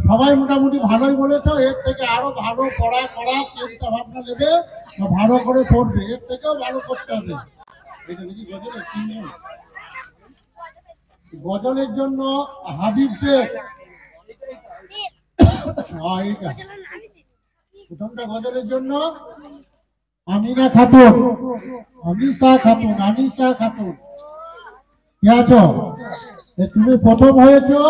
সবাই মোটামুটি ভালোই বলেছো। এর থেকে আরো ভালো পড়া করার চিন্তা ভাবনা নেবে, ভালো করে পড়বে, এর থেকেও ভালো করতে হবে। গজলের জন্য হাবিব শেখ, প্রথমটা গজলের জন্য আমিনা খাতুন, আনিসা খাতুন, আনিসা খাতুন। কি আছো? তুমি প্রথম হয়েছো,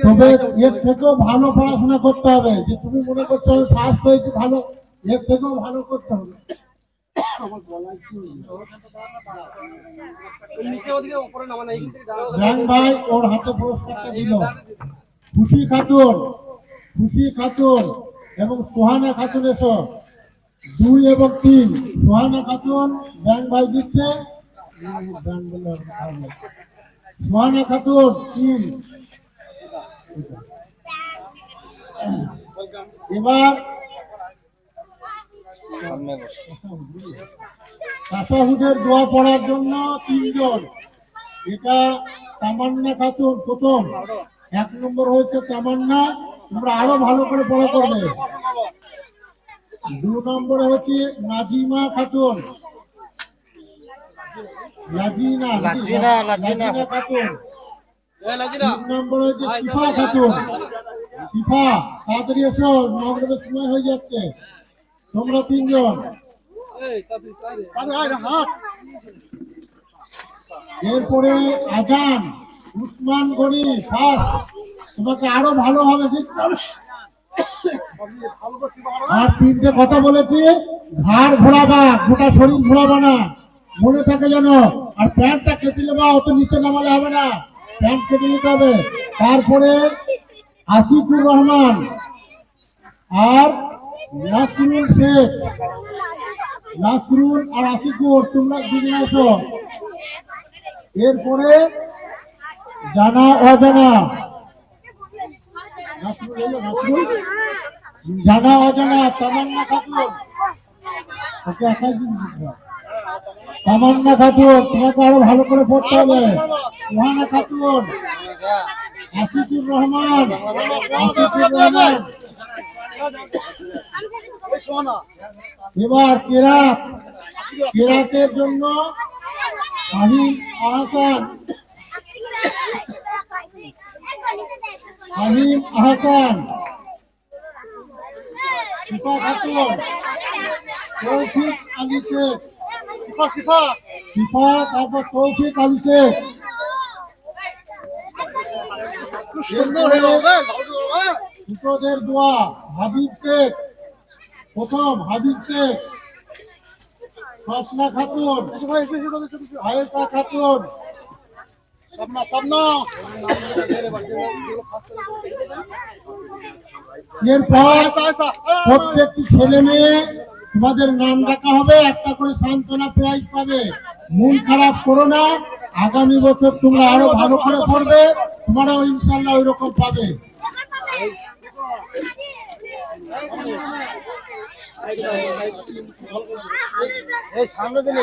তবে এর থেকেও ভালো পড়াশোনা করতে হবে। যে তুমি মনে করছো আমি ফার্স্ট হয়েছি, ভালো, এর থেকেও ভালো করতে হবে। ভাই ওর হাতে পুরস্কারটা দিল। খুশি খাতুন, খুশি খাতুন এবং সোহানা খাতুন এসো, 2 এবং 3। সোহানা খাতুন ব্যাংক ভাই দিচ্ছে, সোহানা খাতুন 3। এবার তাশাহুদের দোয়া পড়ার জন্য 3 জন। এটা তামান্না খাতুন প্রথম, 1 নম্বর হয়েছে তামান্না। তোমরা আরো ভালো করে পড়া করবে। 2 নম্বরে হচ্ছে নাজিমা খাতুন, লাজিনা খাতুন। 3 নম্বরে হচ্ছে শিফা খাতুন। শিফা, তাড়াতাড়ি এসো, নগরের সময় হয়ে যাচ্ছে। তোমরা 3 জন। এরপরে আজান, উসমান গনি ফার্স্ট। তোমাকে আরো ভালোভাবে শিখতে হবে। আর 3টে কথা বলেছি, ঘাড় ঘোরাবা, গোটা শরীর ঘোরাবা না, মনে থাকে যেন। আর প্যান্টটা কেটে নেবা, অত নিচে নামালে হবে না, প্যান্ট কেটে নিতে হবে। তারপরে আসিকুর রহমান আর নাসরুল শেখ, নাসরুল আর আসিকুর, তোমরা 2 জন এসো। এরপরে জানা অজানা, জানা অজানা তামান্না খাতুন। তামান্না খাতুন, তোমাকে আরো ভালো করে পড়তে হবে। সোহানা খাতুন, আসিকুর রহমান, আসিকুর রহমান। এবার কেরাত, কেরাতের জন্য শাহিন আহসান, শাহিন আহসান, শিফা খাতুন, তৌফিক আলী শেখ, শিফা, তারপর তৌফিক আলী শেখ। ছোটদের দোয়া হাবিব শেখ প্রথম, হাবিব শেখ, স্বপ্না খাতুন, আয়েশা খাতুন। এরপর প্রত্যেকটি ছেলে মেয়ে তোমাদের নাম ডাকা হবে, একটা করে সান্ত্বনা প্রাইজ পাবে। মন খারাপ করো না, আগামী বছর তোমরা আরো ভালো করে পড়বে, তোমরাও ইনশাল্লাহ ওই রকম পাবে। সামনে দিলে